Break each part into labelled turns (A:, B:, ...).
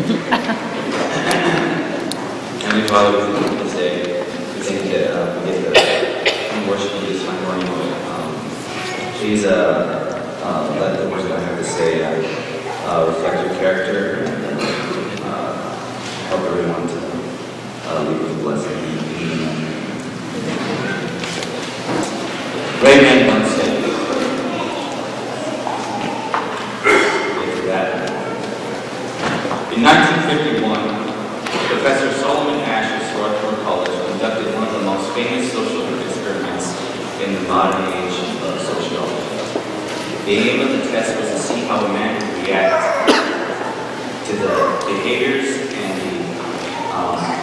A: Heavenly Father, we thank you this day. We thank you that we get to worship you this Sunday morning. Please let the words that I have to say reflect your character and help everyone to leave with a blessing. Great man once said, in 1951, Professor Solomon Ash of Swarthmore College conducted one of the most famous social experiments in the modern age of sociology. The aim of the test was to see how a man would react to the behaviors and the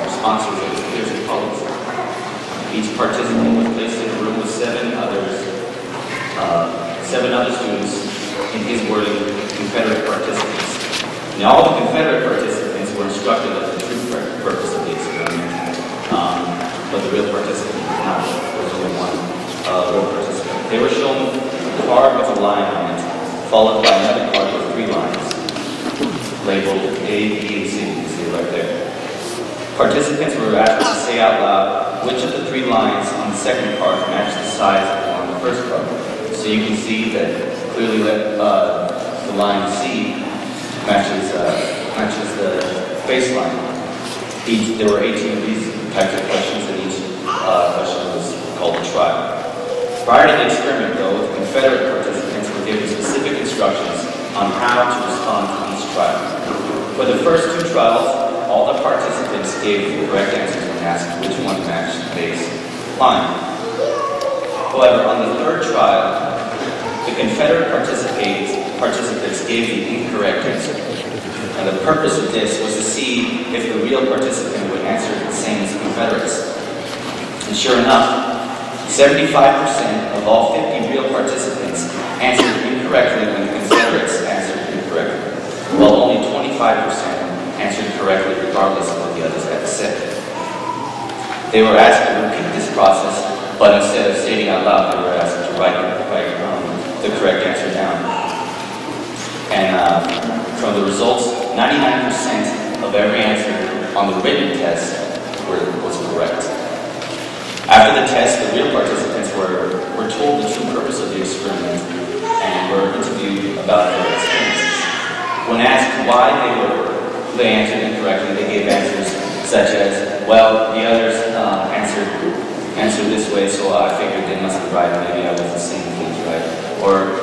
A: responses of his peers and colleagues. Each participant was placed in a room with seven other students, in his wording, Confederate participants. Now, all the Confederate participants were instructed of the true purpose of the experiment, but the real participant was not. There was only one real participant. They were shown a card with a line on it, followed by another card with 3 lines, labeled A, B, and C. You can see it right there. Participants were asked to say out loud which of the 3 lines on the second card matched the size on the first card. So you can see that clearly the line C matches the baseline. There were 18 of these types of questions, and each question was called a trial. Prior to the experiment, though, the Confederate participants were given specific instructions on how to respond to each trial. For the first 2 trials, all the participants gave the correct answers when asked which one matched the baseline. However, on the 3rd trial, the Confederate participants gave the incorrect answer. And the purpose of this was to see if the real participant would answer the same as the Confederates. And sure enough, 75% of all 50 real participants answered incorrectly when the Confederates answered incorrectly, while only 25% answered correctly regardless of what the others had to say. They were asked to repeat this process, but instead of stating out loud, they were asked to write the correct answer down. And from the results, 99% of every answer on the written test was correct. After the test, the real participants were told the true purpose of the experiment and were interviewed about their experiences. When asked why they answered incorrectly, they gave answers such as, well, the others answered this way, so I figured they must be right, maybe I wasn't saying things right. Or,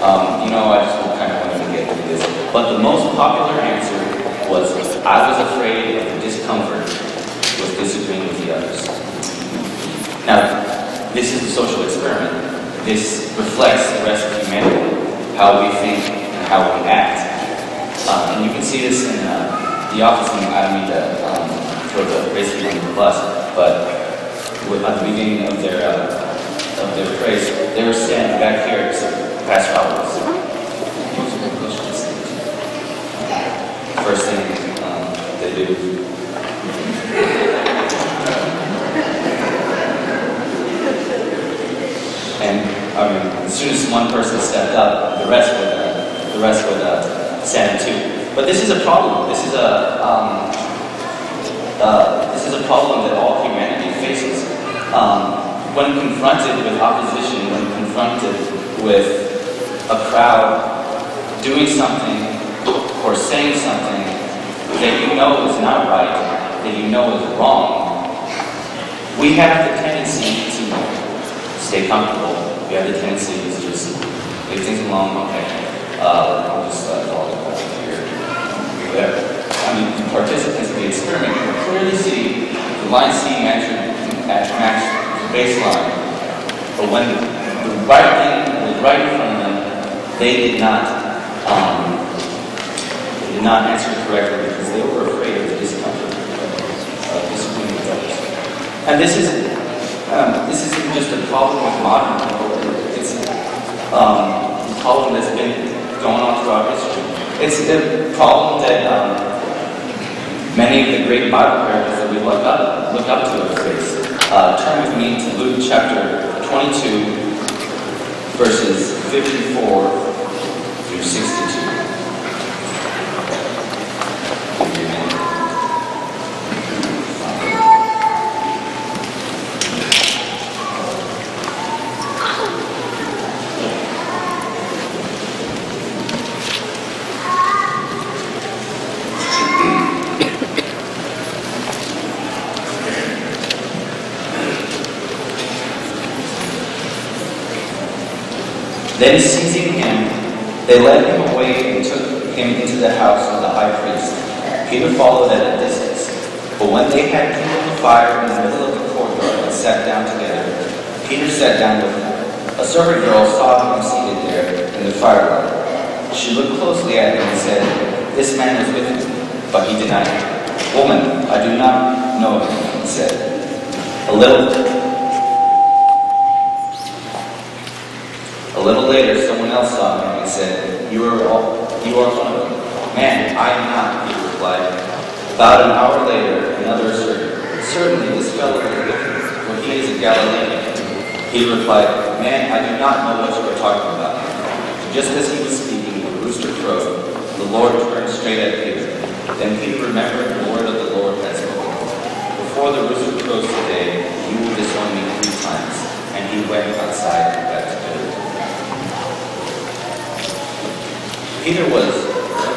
A: I just kind of wanted to get through this. But the most popular answer was, I was afraid of the discomfort with disagreeing with the others. Now, this is a social experiment. This reflects the rest of humanity, how we think and how we act. And you can see this in the office, and I don't mean to throw the racism under the bus, but at the beginning of their praise, they were standing back here, so Pastor Albert was first thing they do. And as soon as one person stepped up, the rest would stand too. But this is a problem. This is a problem that all humanity faces. When confronted with opposition, when confronted with a crowd doing something or saying something that you know is not right, that you know is wrong, we have the tendency to stay comfortable. We have the tendency to just leave things alone. Okay, I'll just follow the question here. Whatever. The participants of the experiment can clearly see the line C matched the baseline, but when the right thing was right in front of them, they did not answer correctly because they were afraid of the discomfort of disagreeing with others. And this isn't just a problem with modern people. It's a problem that's been going on throughout history. It's the problem that many of the great Bible characters that we look up to have faced. Turn with me to Luke chapter 22, verses 54 through 62. Then seizing him, they led him away and took him into the house of the high priest. Peter followed at a distance. But when they had kindled a fire in the middle of the courtyard and sat down together, Peter sat down with them. A servant girl saw him seated there in the firelight. She looked closely at him and said, "This man was with him." But he denied it. "Woman, I do not know him," he said. A little later, someone else saw him and said, You are one of them." "Man, I am not," he replied. About an hour later, another asserted, "Certainly this fellow is with him, for he is a Galilean." He replied, "Man, I do not know what you are talking about." Just as he was speaking, the rooster crowed. The Lord turned straight at Peter. Then Peter remembered the word of the Lord had spoken. "Before the rooster crows today, you will disown me 3 times." And he went outside and back to Peter. Peter was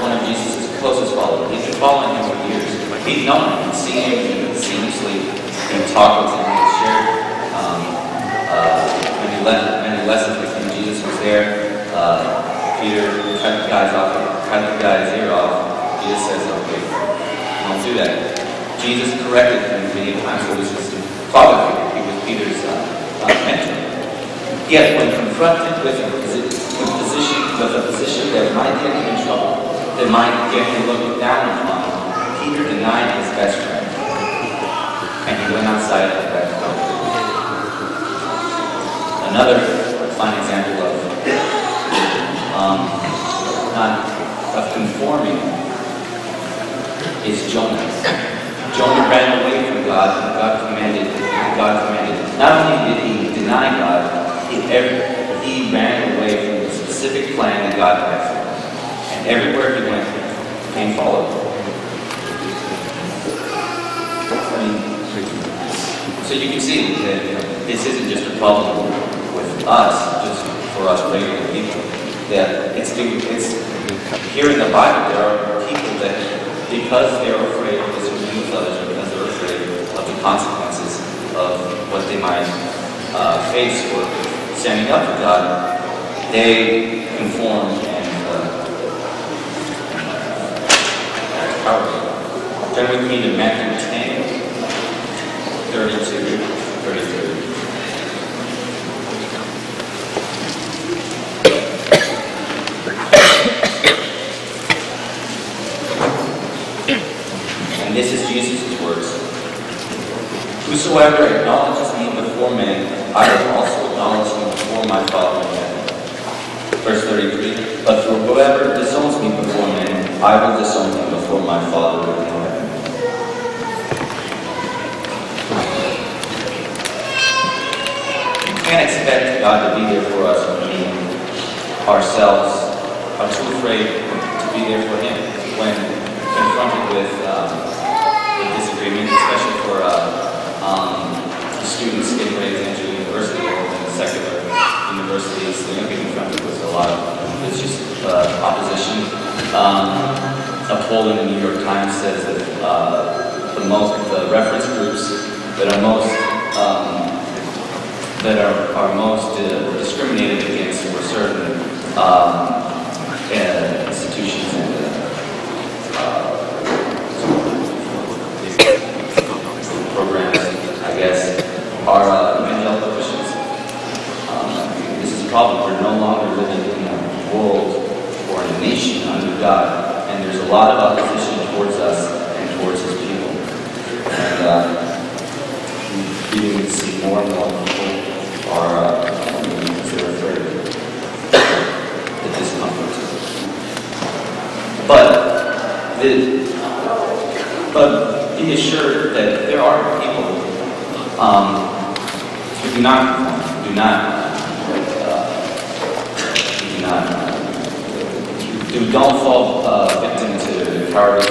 A: one of Jesus' closest followers. He'd been following him for years. He'd known him, he'd seen him, he'd seen him sleep, he'd talked with him, he'd shared many lessons with him. Jesus was there. Peter cut the guy's ear off. Jesus says, "Okay, don't do that." Jesus corrected him many times. So this was his father figure. He was Peter's mentor. Yet when confronted with a position that might get him in trouble, that might get him looked down upon, Peter denied his best friend. And he went outside of that door. Another fine example of conforming is Jonah. Jonah ran away from God, and God commanded. Not only did he deny God, he ran away from the specific plan that God had for him. And everywhere he went, he followed him. So you can see that this isn't just a problem with us, just for us regular people. That it's here in the Bible, there are people that, because they're afraid of disagreeing with others, because they're afraid of the consequences of what they might face for standing up for God, they conform and act cowardly. Turn with me to Matthew 10, 32, 33. And this is Jesus' words. "Whosoever acknowledges me before men, I will also acknowledge him before my Father in heaven." Verse 33, "But for whoever disowns me before men, I will disown him before my Father in heaven." You can't expect God to be there for us when we ourselves are too afraid to be there for Him when confronted with disagreement, especially for students getting ready to enter university or in secular universities. They're going to be confronted with a lot of opposition. A poll in the New York Times says that the reference groups that are most discriminated against were certain institutions and programs, I guess, are evangelical Christians. This is a problem. We're no longer living in a world or a nation under God, and there's a lot of opposition towards us and towards His people. And you can see more and more people are they're afraid of the discomfort. But be assured that there are people who do don't fall victim to cowardice,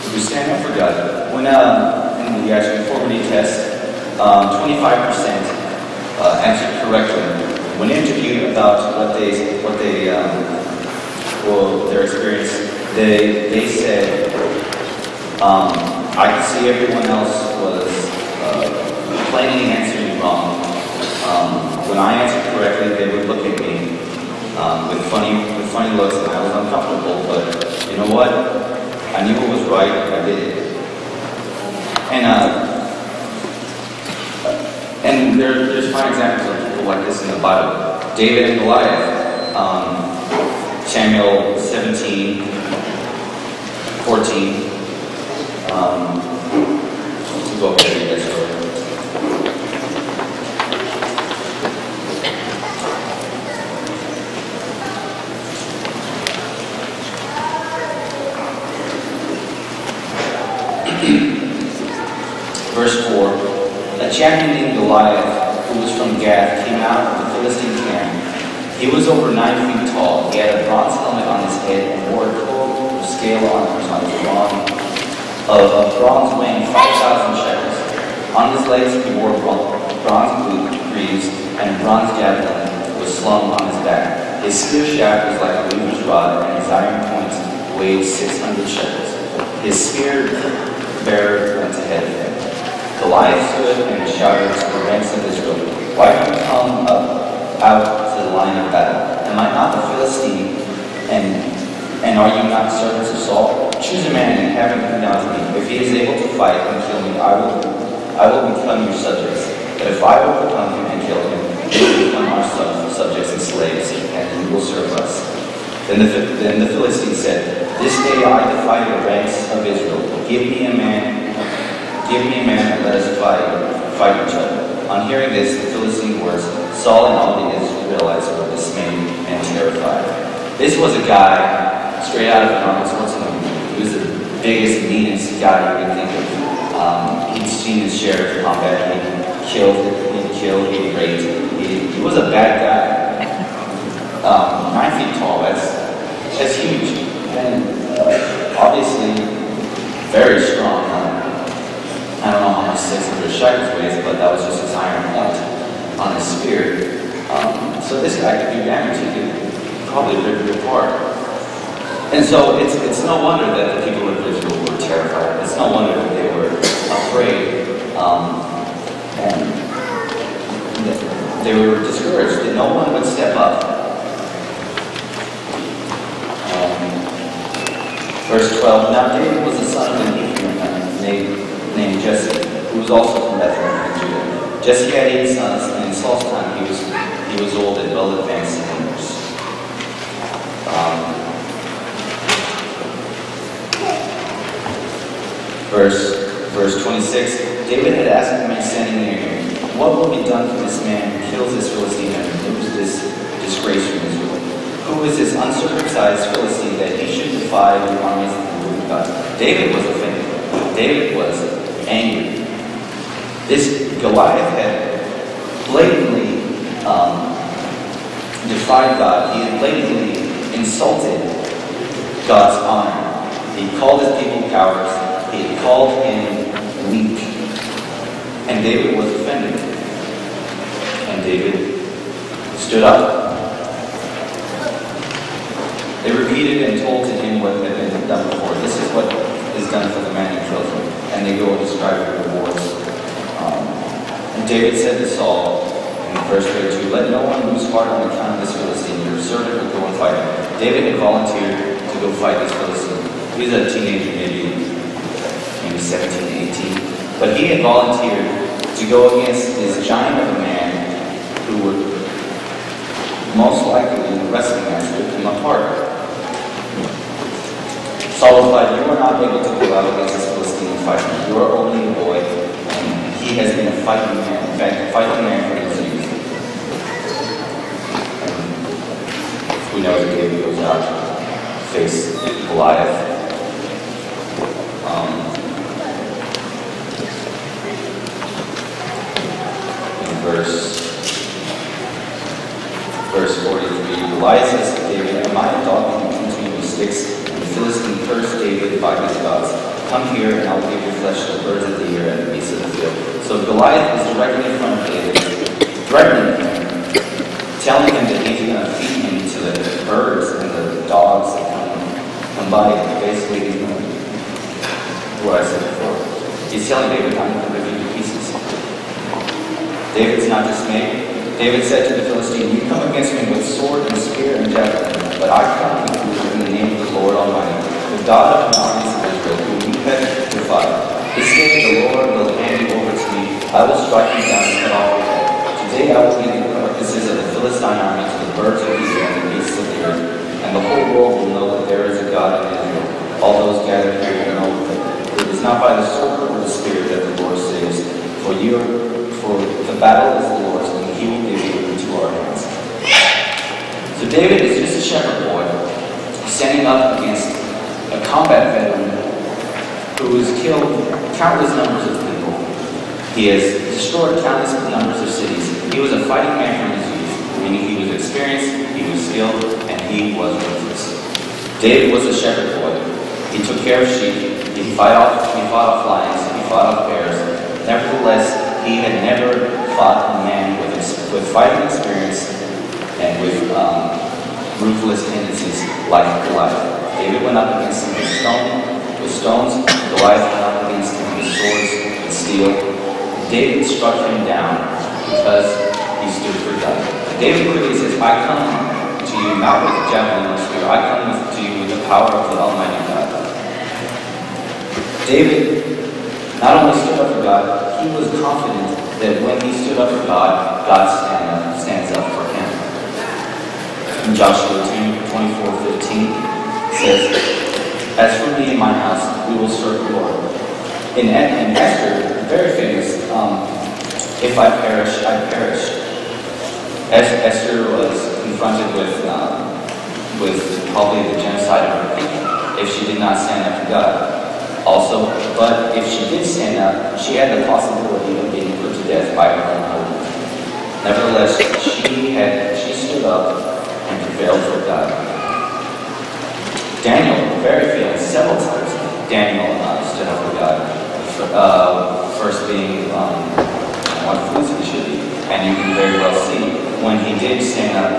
A: who stand up for God. When in the actual conformity test, 25% answered correctly. When interviewed about their experience, they said, "I could see everyone else was plainly answer me wrong. When I answered correctly, they would look at me with funny looks, and I was uncomfortable. But you know what? I knew it was right. I did it. And there's fine examples of people like this in the Bible. David and Goliath. Samuel 17, 14. We'll go ahead and read that story. Verse 4. A champion named Goliath, who was from Gath, came out of the Philistine camp. He was over 9 feet tall. He had a bronze helmet on his head and wore a coat of scale armors on his bronze weighing 5,000 shekels. On his legs he wore bronze boot greaves, and a bronze javelin was slung on his back. His spear shaft was like a weaver's rod, and his iron point weighed 600 shekels. His spear bearer went ahead of him. Goliath stood and shouted to the ranks of Israel, "Why don't you come out to the line of battle? Am I not the Philistine, and are you not servants of Saul? Choose a man and have him come down to me. If he is able to fight and kill me, I will become your subjects. But if I overcome him and kill him, he will become our subjects and slaves, and he will serve us." Then the Philistine said, "This day I defy the ranks of Israel. Give me a man and let us fight each other." On hearing this, the Philistine words, Saul and all the Israelites were dismayed and terrified. This was a guy straight out of an Arnold Schwarzenegger movie. He was the biggest, meanest guy you could think of. He'd seen his share of combat. He killed, he raped. He was a bad guy. 9 feet tall, that's huge. And obviously, very strong. I don't know how much 600 shekels weighs, but that was just his iron point on his spear. So this guy could do damage. He could probably rip you apart. And so it's no wonder that the people of Israel were terrified. It's no wonder that they were afraid. And they were discouraged that no one would step up. Verse 12. Now David was the son of an Ephraimite named Jesse, who was also from Bethlehem in Judah. Jesse had 8 sons, and in Saul's time he was old and well advanced in years. Verse 26. David had asked the man standing near him, "What will be done for this man who kills this Philistine and removes this disgrace from Israel? Who is this uncircumcised Philistine that he should defy the armies of the living God?" David was offended. David was angry. This Goliath had blatantly defied God. He had blatantly insulted God's honor. He called his people cowards. He had called him weak. And David was offended. And David stood up. They repeated and told to him what had been done before. "This is what is done for the man who kills him." And they go and describe the rewards. And David said to Saul in verse 32, "Let no one lose heart on account of this Philistine. Your servant will go and fight him." David had volunteered to go fight this Philistine. He was a teenager, maybe 17, 18. But he had volunteered to go against this giant of a man who would most likely in the wrestling match rip him apart. Saul replied, "You are not able to go out against this Philistine and fight him. You are only a boy, and he has been a fighting man. In fact, a fighting man from his youth." And we know that David goes out to face Goliath. Verse 43, Goliath says to David, "Am I a dog beaten with sticks?" And the Philistine cursed David by his gods. "Come here, and I will give your flesh to the birds of the air and the beasts of the field." So Goliath is directly in front of David, threatening him, telling him that he's going to feed him to the birds and the dogs that come by. Basically, he's going to do what I said before. He's telling David, "I'm going to rip you to pieces." David's not dismayed. David said to the Philistine, "You come against me with sword and spear and javelin, but I come with you in the name of the Lord Almighty, the God of the armies of Israel, whom you have defied. This day the Lord will hand you over to me. I will strike you down and cut off your head. Today I will lead the carcasses of the Philistine army to the birds of the air and the beasts of the earth, and the whole world will know that there is a God in Israel. All those gathered here will know that it is not by the sword or the spear that the Lord saves, for the battle is the Lord's, and he will give you into our hands." So David is just a shepherd boy standing up against a combat veteran who has killed countless numbers of people. He has destroyed countless numbers of cities. He was a fighting man from his youth, meaning he was experienced, he was skilled, and he was ruthless. David was a shepherd boy. He took care of sheep. He fought off lions. He fought off bears. Nevertheless, he had never fought a man with fighting experience and with ruthless tendencies like Goliath. David went up against him with stones. Goliath went up against him with swords and steel. David struck him down because he stood for God. David clearly says, "I come to you not with javelin or spear. I come to you with the power of the Almighty God." David not only stood up for God, he was confident that when he stood up for God, God stands up for him. In Joshua 24:15 says, "As for me and my house, we will serve the Lord." In Esther, very famous, "If I perish, I perish." As Esther was confronted with probably the genocide of her people if she did not stand up for God. Also, but if she did stand up, she had the possibility of being put to death by her own husband. Nevertheless, she stood up and prevailed for God. Daniel, very famous, several times, Daniel stood up for God. First being what foods he should eat. And you can very well see when he did stand up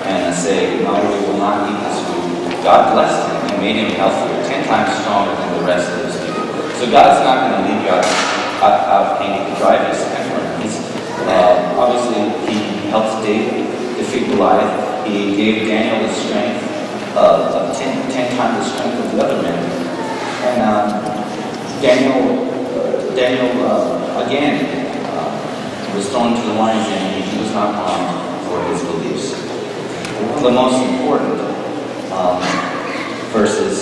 A: and say, "No, we will not eat this food," God blessed him and made him healthier, 10 times stronger than the rest of his people. So God's not going to leave you out hanging to dry. He's obviously, he helped David defeat Goliath. He gave Daniel the strength of 10 times the strength of the other men. And Daniel again was thrown to the lion's den, and he was not harmed for his beliefs. One of the most important verses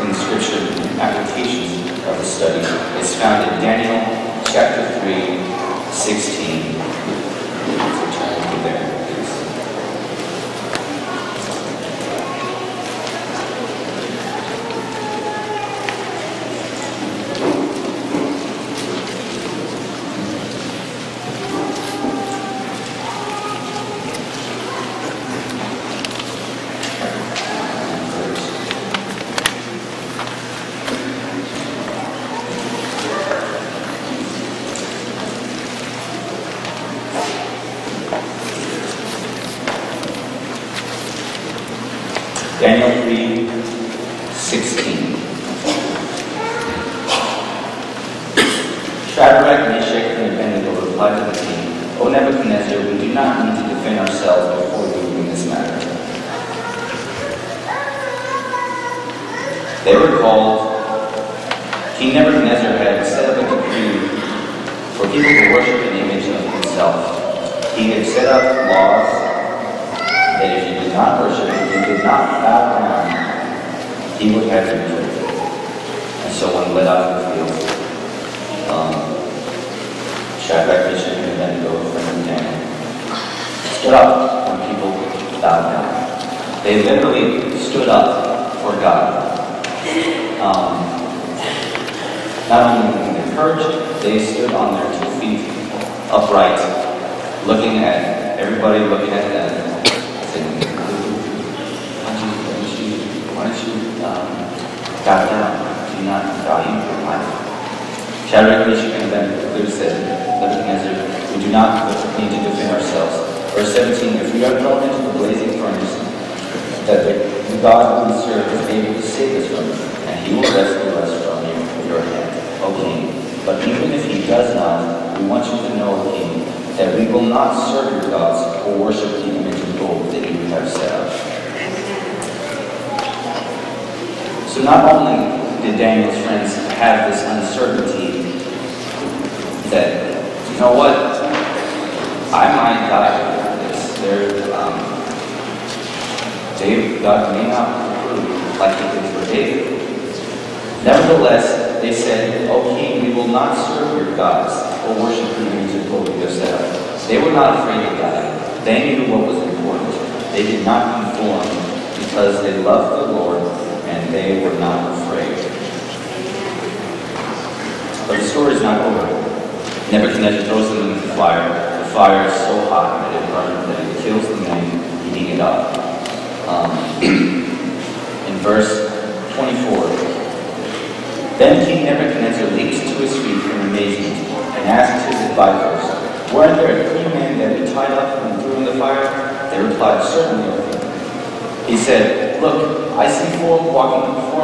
A: in the scripture applications of the study is found in Daniel chapter 3, 16. Let's turn to there, please. Daniel 3, 16. Shadrach, Meshach, and Abednego replied to the king, "O Nebuchadnezzar, we do not need to defend ourselves before you in this matter." They were called. King Nebuchadnezzar had set up a decree for people to worship an image of himself. He had set up laws that if you did not worship, if you did not bow down, he would have you killed. And so when led out of the field, Shadrach, Meshach, and Abednego from Daniel stood up when people bowed down. They literally stood up for God. Not only in their courage, they stood on their 2 feet upright, looking at everybody, looking at them. Why don't you bow down? Do you not value your life? Shadrach, Meshach, and Abednego clearly said, Nebuchadnezzar, we do not need to defend ourselves. Verse 17, if we are thrown into the blazing furnace, that the God we serve is able to save us from it, and he will rescue us from your hand, O king. But even if he does not, we we want you to know, King, that we will not serve your gods or worship the image of gold that you have set up. So not only did Daniel's friends have this uncertainty that, you know what, I might die with this. God may not approve like he did for David. Nevertheless, they said, O king, we will not serve your gods or worship the image of gold you have set up. They were not afraid of God. They knew what was important. They did not conform because they loved the Lord and they were not afraid. But the story is not over. Nebuchadnezzar throws them into the fire. The fire is so hot that it burns, that it kills the man eating it up. In verse 24, then King Nebuchadnezzar leaps to his feet in amazement and asks his advisors, weren't there 3 men that we tied up and threw in the fire? They replied, certainly, O king. He said, look, I see 4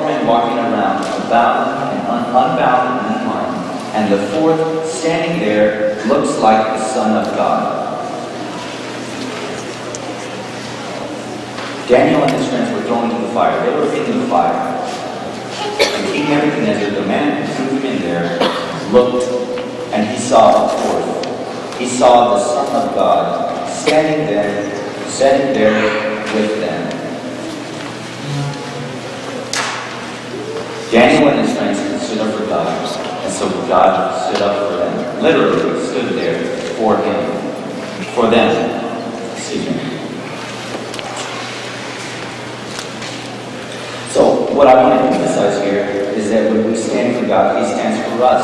A: men walking around, bound and unbound and unharmed, and the 4th standing there looks like the Son of God. Daniel and his friends were thrown into the fire. They were in the fire. And King Nebuchadnezzar, the man who threw them in there, looked, and he saw a 4th. He saw the Son of God standing there with them. Daniel and his friends stood up for God, and so God stood up for them. Literally stood there for him. For them. Excuse me. So, what I want to emphasize here is that when we stand for God, He stands for us.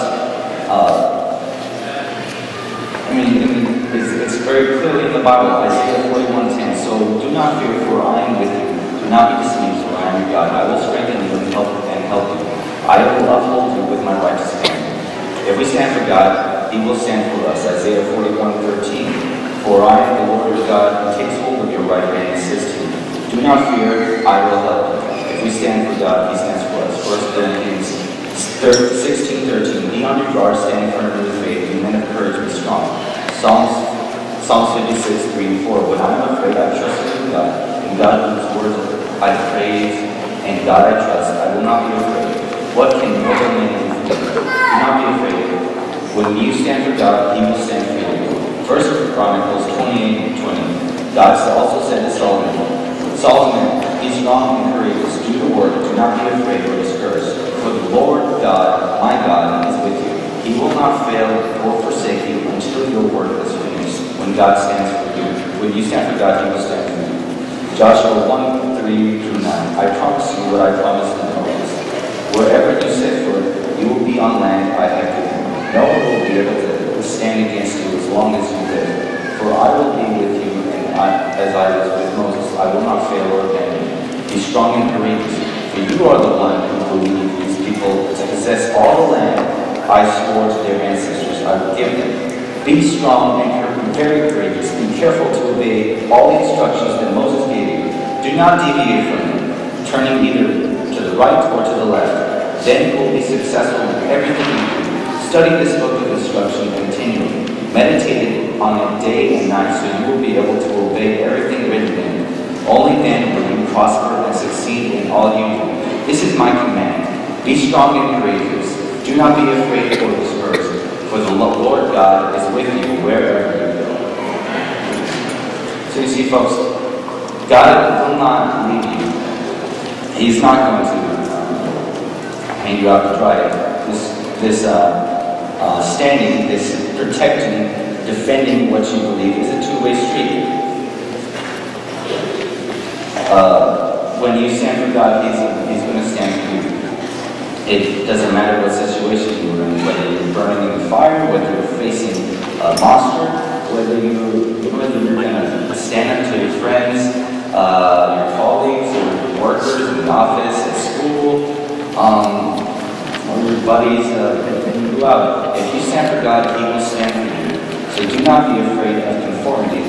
A: It's very clearly in the Bible, Isaiah 41:10. So, do not fear, for I am with you. Do not be deceived, for I am your God. I will strengthen you and help you. I will uphold you with my righteous hand. If we stand for God, He will stand for us. Isaiah 41:13. For I am the Lord your God, who takes hold of your right hand and says to you, do not fear, I will help you. We stand for God, He stands for us. 1 Corinthians 16:13. Be on your guard, stand firm in the faith, be men of courage, be strong. Psalms 56:3 and 4. When I am afraid, I trust in God. In God whose words I praise, and God I trust. I will not be afraid. What can mortal man do for you? Do not be afraid. When you stand for God, He will stand for you. 1 Chronicles 28:20. God also said to Solomon, be strong and courageous, do the work, do not be afraid or discouraged. For the Lord God, my God, is with you. He will not fail or forsake you until your work is finished. When God stands for you, when you stand for God, He will stand for you. Joshua 1:3-9. I promise you what I promised to Moses. Wherever you set foot, you will be on land I have given you. No one will be able to stand against you as long as you live. For I will be with you, and as I was with Moses, I will not fail or abandon you. Be strong and courageous, for you are the one who believed these people to possess all the land I swore to their ancestors I would give them. Be strong and very courageous. Be careful to obey all the instructions that Moses gave you. Do not deviate from them, turning either to the right or to the left. Then you will be successful in everything you do. Study this book of instruction continually. Meditate on it day and night, so you will be able to obey everything written in it. Only then will you prosper and succeed in all you do. This is my command. Be strong and courageous. Do not be afraid or discouraged, for the Lord God is with you wherever you go. So you see, folks, God will not leave you. He's not going to hang you out to dry. This standing, this protecting, defending what you believe is a two-way street. When you stand for God, He's going to stand for you. It doesn't matter what situation you're in, whether you're burning in the fire, whether you're facing a monster, whether you're going to stand up to your friends, your colleagues, or workers in the office, at school, or your buddies, when you go out. If you stand for God, He will stand for you. So do not be afraid of conformity,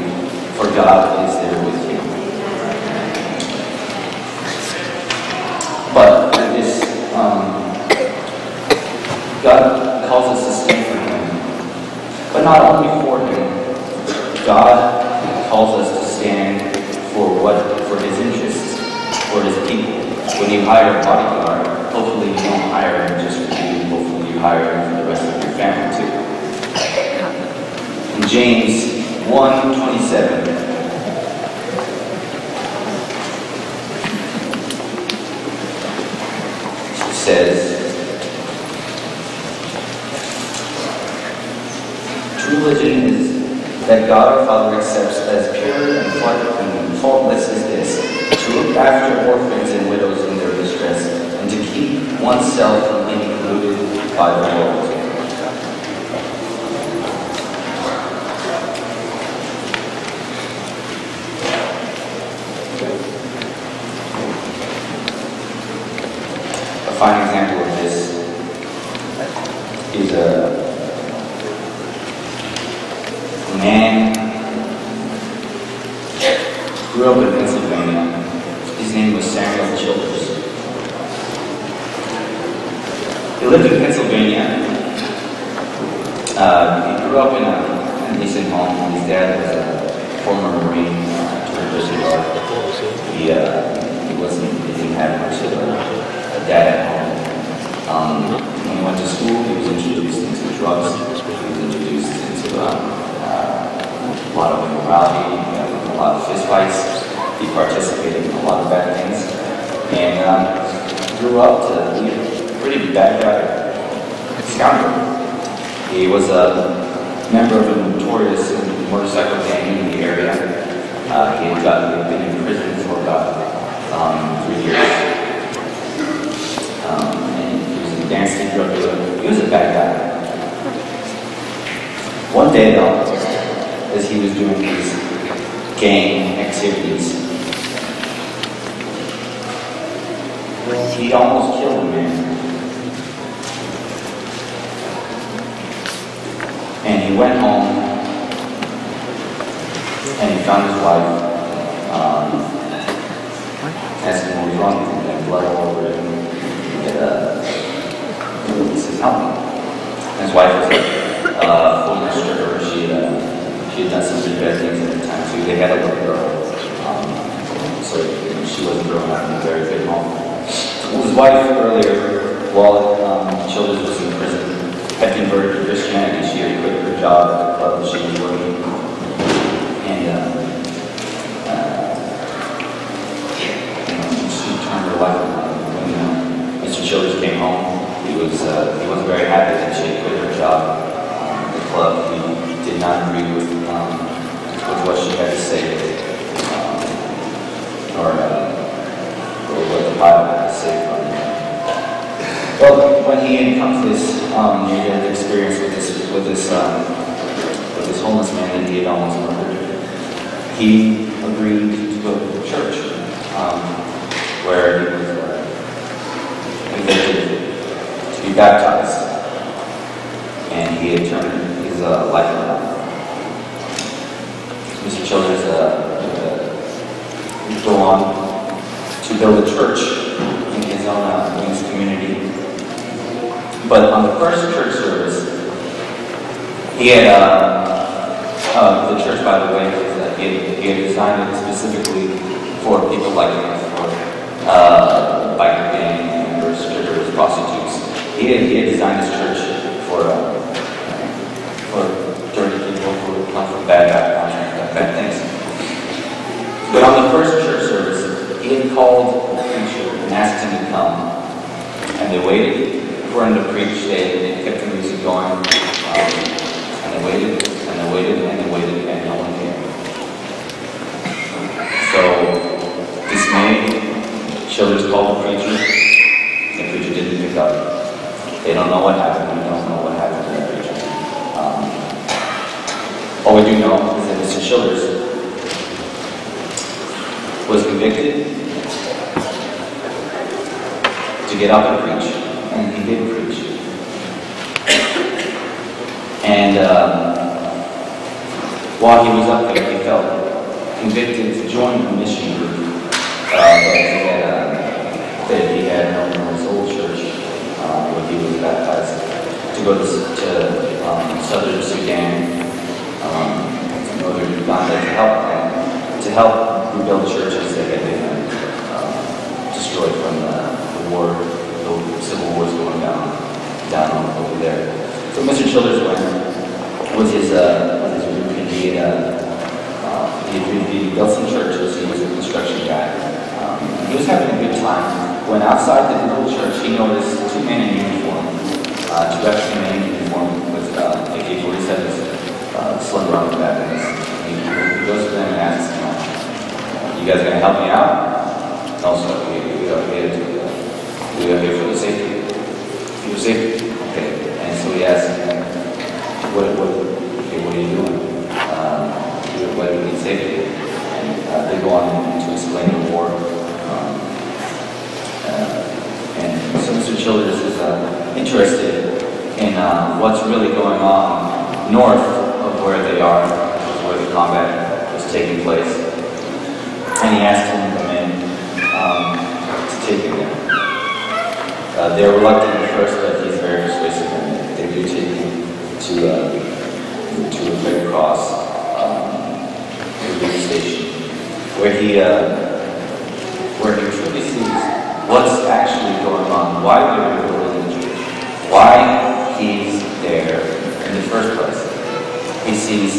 A: for God is there with you. But this, God calls us to stand for Him. But not only for him, God calls us to stand for his interests, for his people. When you hire a bodyguard, hopefully you don't hire him just for you, hopefully you hire him for the rest of your family too. In James 1:27, it says, true religion is that God our Father accepts as pure and faultless as this, to look after orphans and widows in their distress, and to keep oneself from being polluted by the world. A fine example of this is a man grew up in Pennsylvania. His name was Samuel Childers. He lived in Pennsylvania. He grew up in a decent home. His dad was a former Marine, turned prison guard. He didn't have much of a dad at home. When he went to school, he was introduced into drugs. He was introduced into a lot of immorality, a lot of fistfights. He participated in a lot of bad things, and grew up to be a pretty bad guy, scoundrel. He was a member of a notorious motorcycle gang in the area. He had been in prison for about 3 years. And he was a dancing drug dealer. He was a bad guy. One day, though, as he was doing these gang activities, he almost killed a man. And he went home and he found his wife, asking what was wrong with him. He had blood all over him. He says, help me. And his wife was a former stripper. She had done some pretty bad things at the time too. They had a little girl, so she wasn't growing up in a very good home. Well, his wife earlier, while Childers was in prison, had converted to Christianity. She had quit her job at the club that she was working, and she turned her life around. When Mr. Childers came home, he wasn't very happy that she had quit her job at the club. He did not agree with what she had to say, or what the Bible had to say from it. Well, when he had come to this near-death experience with this homeless man that he had almost murdered, he agreed to go to the church, where he was convicted to be baptized, and he had turned his life around. Mr. Childers would go on to build a church in his community. But on the first church service, he had the church, by the way, he had designed it specifically for people like him, for biker gang members, strippers, prostitutes. He had designed his church for dirty people who come from bad backgrounds, bad things. But on the first church service, he had called the preacher and asked him to come, and they waited for him to preach. They kept the music going, and they waited, and they waited, and they waited, and no one came. So, dismayed, Childers called the preacher, and the preacher didn't pick up. They don't know what happened. We don't know what happened to that preacher. All we do know is that Mr. Childers was convicted to get up and preach, and he did preach. And while he was up there, he felt convicted to join the mission group that he had known in his old church when he was baptized, to go to southern Sudan Northern Uganda to help rebuild churches that had been destroyed from the war, the civil wars going down over there. So Mr. Childers went with his group, and he built some churches. He was a construction guy. He was having a good time. When outside the little church, he noticed two men in uniform, two African men in uniform with AK-47s slung around the back. He goes to them and asks, "You guys gonna help me out?" Also, we are here for the safety. For your safety, okay. And so he asks, "What are you doing? Why do we need safety?" And they go on to explain the war. And so Mr. Childers is interested in what's really going on north of where they are, where the combat was taking place. And he asked him to come in to take him there. They're reluctant at first, but he's very persuasive, and they do take him to a Red Cross relief station, where he truly sees what's actually going on, why they're building the church, why he's there in the first place. He sees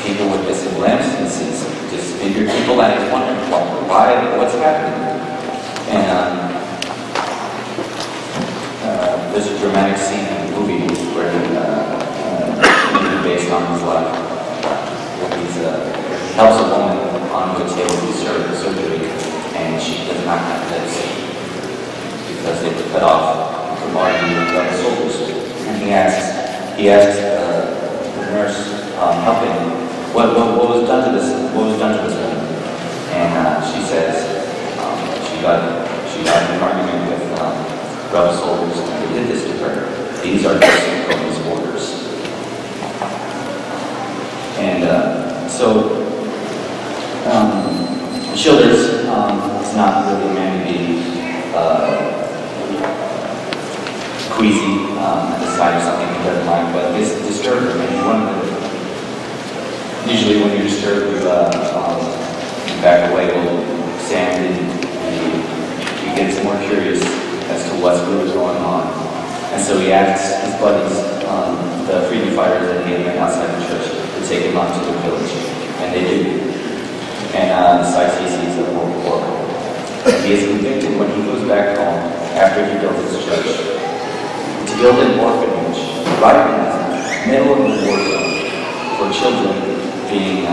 A: people with missing limbs, he sees disfigured people, and he's wondering what's happening. And there's a dramatic scene in the movie where based on his life, he helps a woman onto a table with surgery, and she does not have lips because they were cut off from arguing with other soldiers. And he asks the nurse helping what was done to this woman, and she says she got in an argument with rebel soldiers, and they did this to her. These are just from his orders. And so Childers is not really a man to be queasy at the sight of something he doesn't like, but this disturbed him. Usually when you're disturbed, you back away a little, stand, and you get more curious as to what's really going on. And so he asked his buddies, the freedom fighters that he had met outside the church, to take him out to the village, and they do. And the sights he sees are horrible. He is convicted when he goes back home after he built his church to build an orphanage right in the middle of the war zone for children being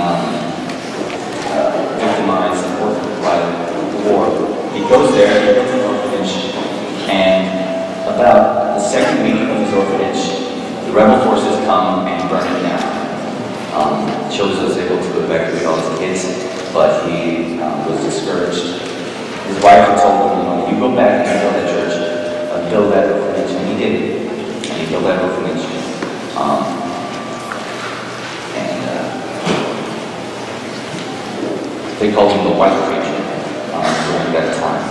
A: victimized and orphaned by the war. He goes there, he builds an orphanage, and about the second week of his orphanage, the rebel forces come and burn it down. Childers was able to evacuate all his kids, but he was discouraged. His wife had told him, you go back and build that church, build that orphanage, and he did. And he built that orphanage. They called him the white preacher during that time.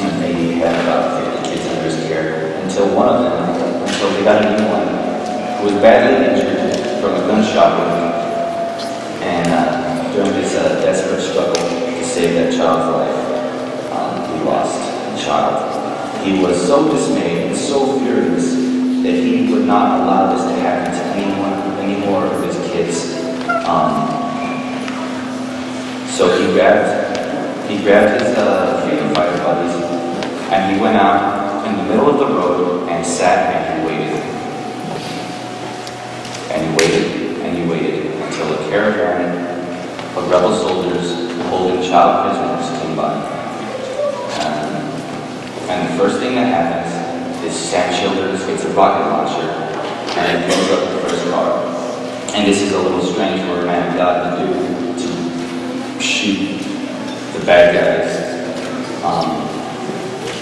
A: And they had about 50 kids under his care until they got a new one who was badly injured from a gunshot wound. And during this desperate struggle to save that child's life, he lost the child. He was so dismayed and so furious that he would not allow this to happen to any more of his kids. So he grabbed his freedom fighter buddies, and he went out in the middle of the road and sat and he waited. And he waited and he waited until a caravan of rebel soldiers holding child prisoners came by. And the first thing that happens is Sam Childers gets a rocket launcher and blows up the first car. And this is a little strange for a man of God to do, to shoot the bad guys.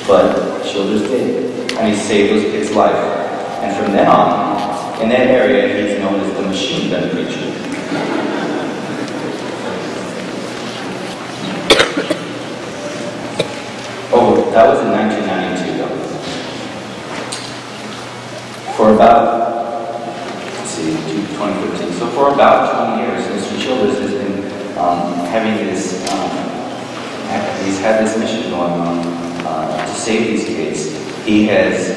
A: But Childers did, and he saved those kids' life. And from then on, in that area, he's known as the machine gun preacher. Oh, that was in 1992, though. 2013. So for about 20 years, Mr. Childers has been having this, he's had this mission going on to save these kids. He has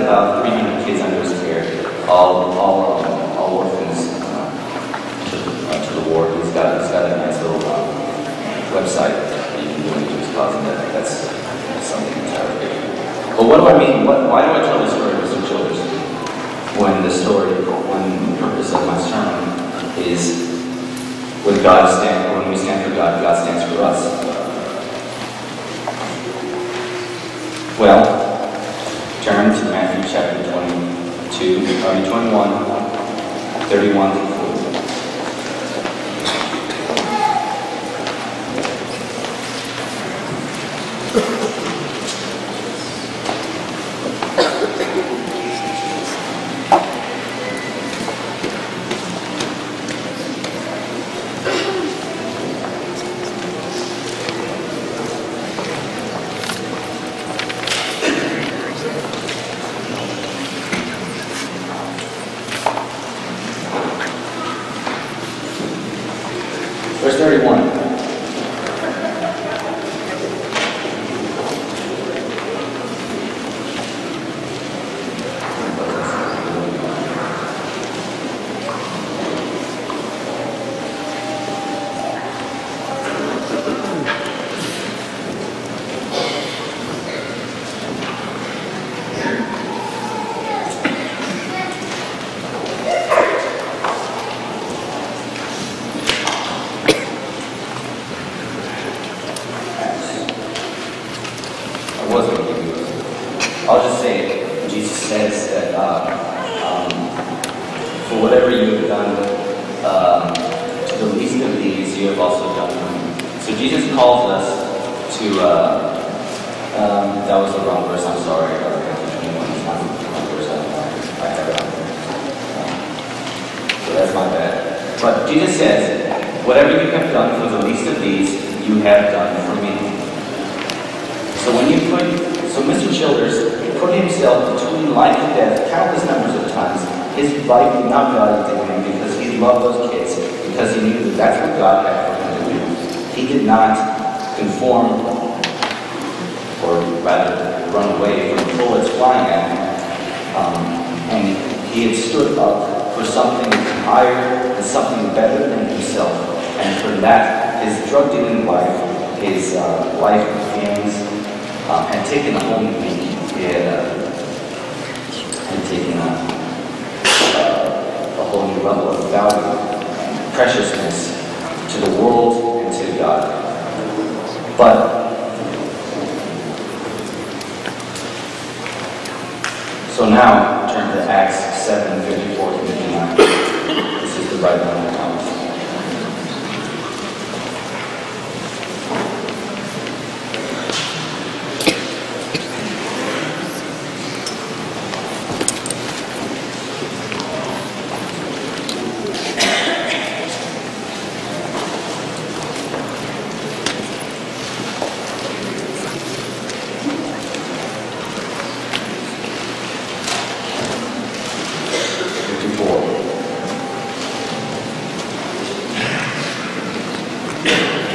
A: about 300 kids under his care, all orphans to the war. He's got a nice little website that you can go into his cause, and that's something entirely different. But what do I mean? Why do I tell this story, Mr. Childers? When the purpose of my sermon is when we stand for God, God stands for us. Well, turn to Matthew chapter 21, 31 to 40. Verse 31. I'll just say, Jesus says that for whatever you have done to the least of these, you have also done for me. So Jesus calls us to, that was the wrong verse, I'm sorry. Matthew 21 is not the wrong verse, I have it on there. So that's my bad. But Jesus says, whatever you have done for the least of these, you have done for me. So Mr. Childers put himself between life and death countless numbers of times. His life did not value to him because he loved those kids, because he knew that that's what God had for him to do. He did not conform, or rather run away from the bullets flying at him. And he had stood up for something higher and something better than himself. And for that, his drug-dealing life, his life of gangs, had taken a whole new meaning. It had taken a whole new level of value and preciousness to the world and to God. So now, turn to Acts 7:54 to 59. This is the right one of Thomas.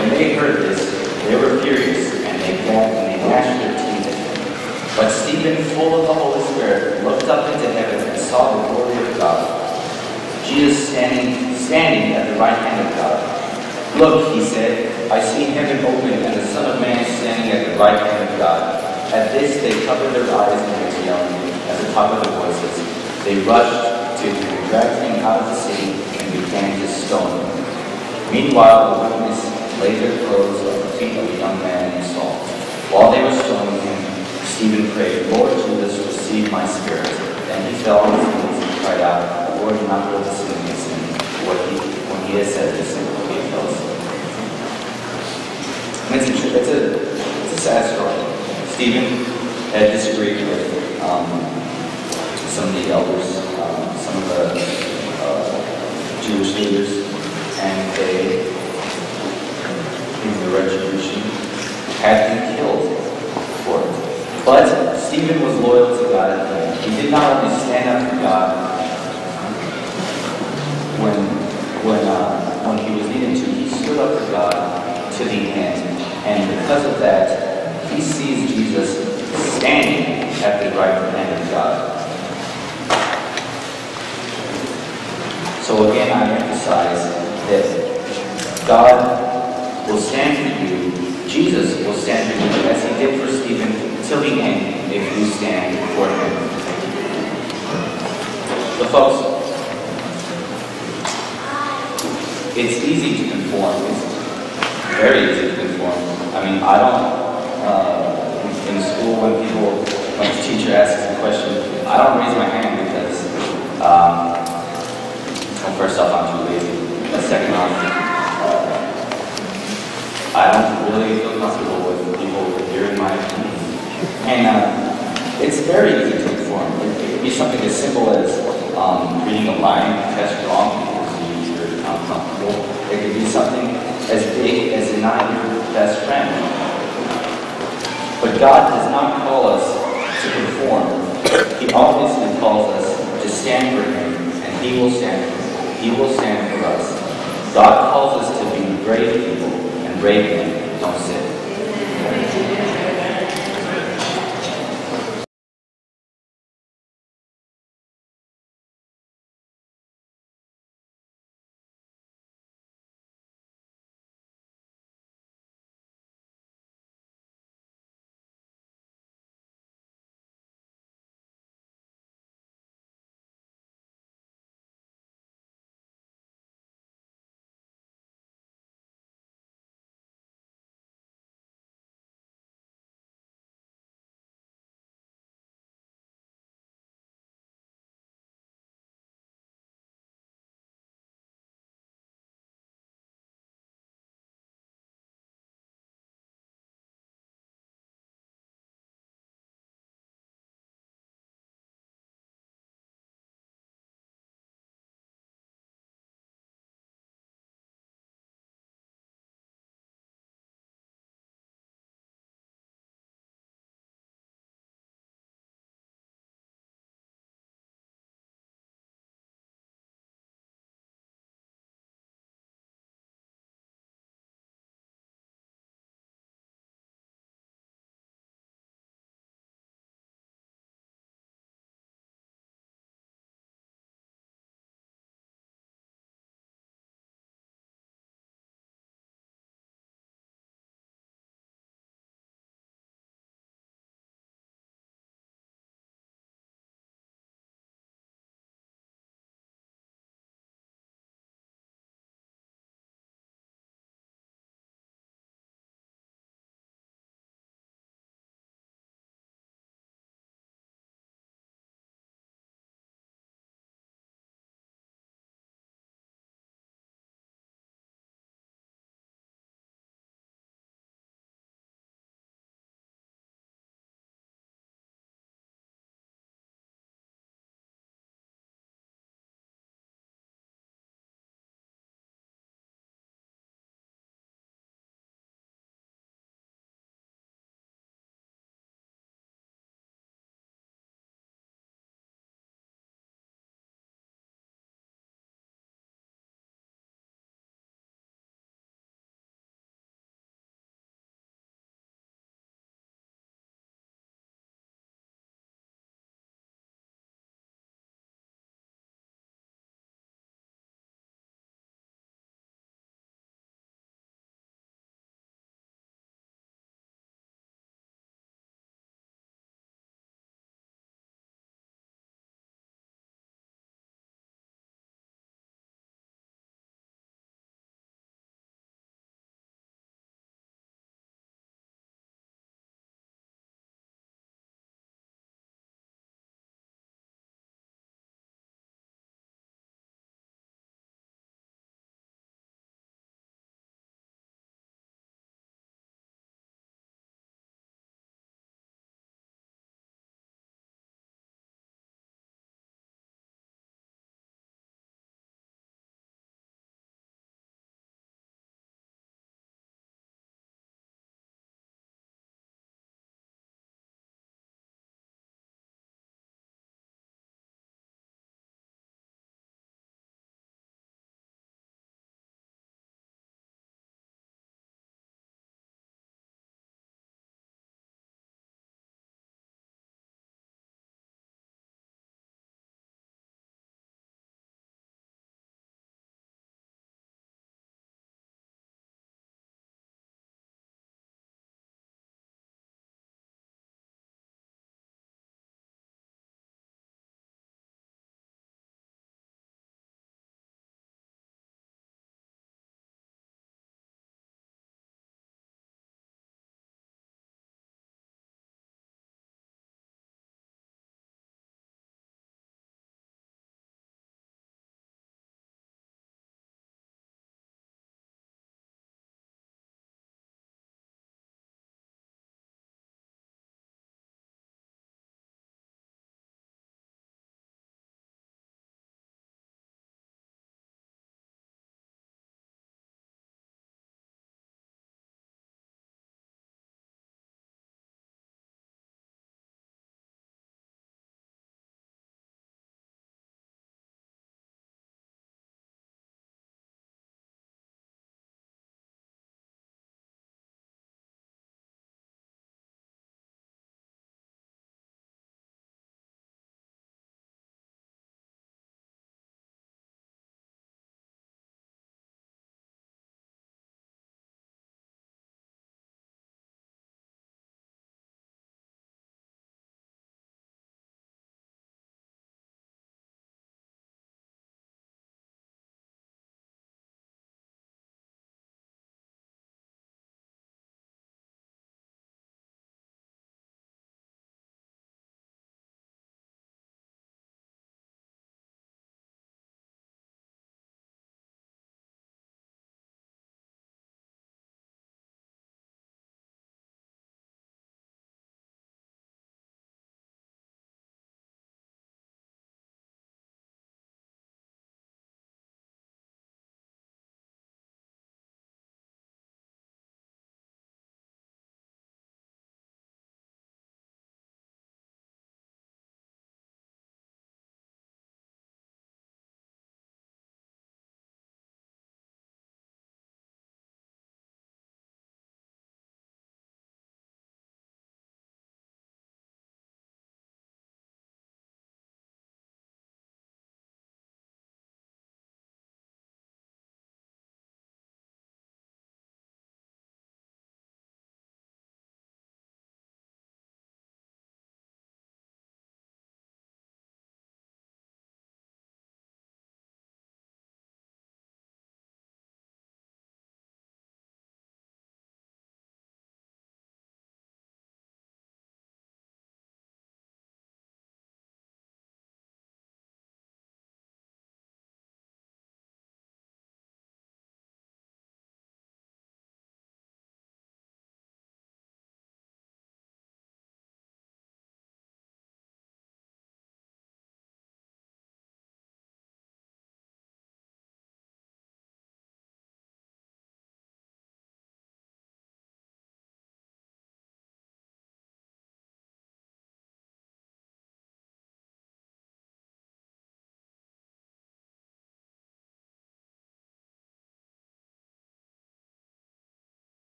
A: When they heard this, they were furious, and they gnashed their teeth. But Stephen, full of the Holy Spirit, looked up into heaven and saw the glory of God, Jesus standing at the right hand of God. "Look," he said, "I see heaven open and the Son of Man standing at the right hand of God." At this they covered their eyes and began yelling at the top of their voices. They rushed to him, dragged him out of the city, and began to stone him. Meanwhile, the witness laid their clothes at the feet of a young man named Saul. While they were stoning him, Stephen prayed, "Lord Jesus, receive my spirit." Then he fell on his knees and cried out, "Lord, do not hold this against him." When he had said this, he fell asleep. And it's a sad story. Stephen had disagreed with some of the elders, some of the Jewish leaders, and they, in the retribution, had him killed for it. But Stephen was loyal to He did not only stand up for God when he was needed to, he stood up for God to the end. And because of that, he sees Jesus standing at the right hand of God. So again, I emphasize that God will stand for you, Jesus will stand for you, as he did for Stephen, till the end, if you stand for him. So folks, it's easy to conform. It's very easy to conform. I mean, I don't, in school when the teacher asks a question, I don't raise my hand because, well, first off, I'm too lazy. But second off, I don't really feel comfortable with people hearing my opinion. And it's very easy to conform. It could be something as simple as reading a line test wrong because you're uncomfortable. It could be something as big as denying your best friend. But God does not call us to conform. He obviously calls us to stand for him, and he will stand for us. He will stand for us. God calls us to be brave people, and brave men don't sit.